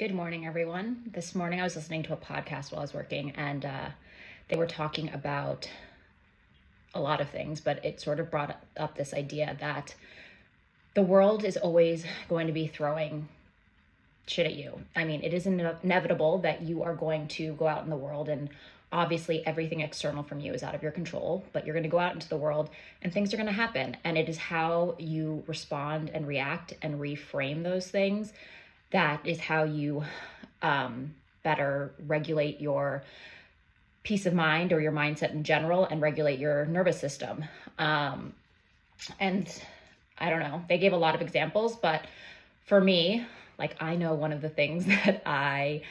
Good morning, everyone. This morning I was listening to a podcast while I was working, and they were talking about a lot of things, but it sort of brought up this idea that the world is always going to be throwing shit at you. I mean, it is inevitable that you are going to go out in the world, and obviously everything external from you is out of your control, but you're going to go out into the world and things are going to happen. And it is how you respond and react and reframe those things that is how you better regulate your peace of mind or your mindset in general and regulate your nervous system. And I don't know, they gave a lot of examples, but for me, like, I know one of the things that I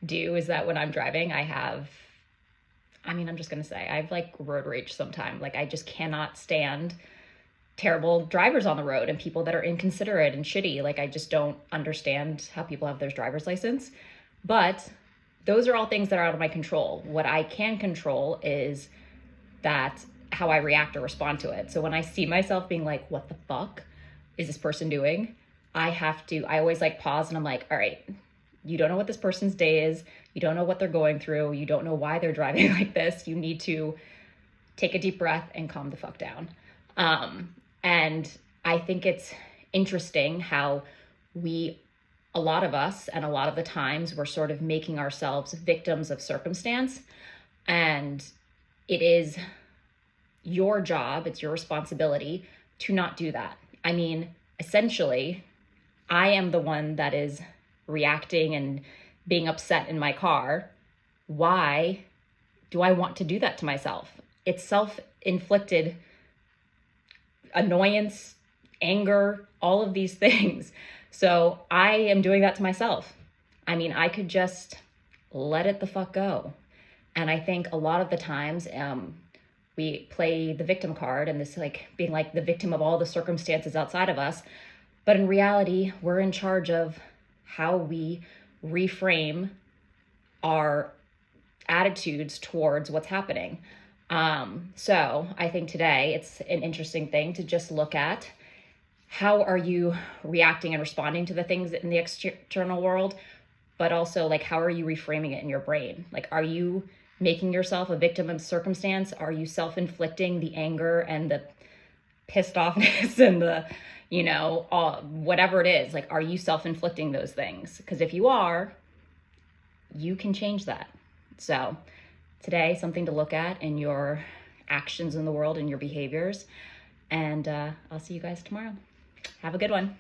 do is that when I'm driving, I'm just going to say, I have like road rage sometimes. Like, I just cannot stand terrible drivers on the road and people that are inconsiderate and shitty. Like, I just don't understand how people have their driver's license. But those are all things that are out of my control. What I can control is that how I react or respond to it. So when I see myself being like, what the fuck is this person doing? I always like pause and I'm like, all right, you don't know what this person's day is. You don't know what they're going through. You don't know why they're driving like this. You need to take a deep breath and calm the fuck down. And I think it's interesting how a lot of us, and a lot of the times we're sort of making ourselves victims of circumstance. And it is your job, it's your responsibility to not do that. I mean, essentially, I am the one that is reacting and being upset in my car. Why do I want to do that to myself? It's self-inflicted annoyance, anger, all of these things. So I am doing that to myself. I mean, I could just let it the fuck go. And I think a lot of the times we play the victim card and this like being like the victim of all the circumstances outside of us. But in reality, we're in charge of how we reframe our attitudes towards what's happening. So I think today it's an interesting thing to just look at how are you reacting and responding to the things in the external world, but also like how are you reframing it in your brain? Like, are you making yourself a victim of circumstance? Are you self-inflicting the anger and the pissed offness and the, whatever it is? Like, are you self-inflicting those things? Because if you are, you can change that. So today, something to look at in your actions in the world and your behaviors. And I'll see you guys tomorrow. Have a good one.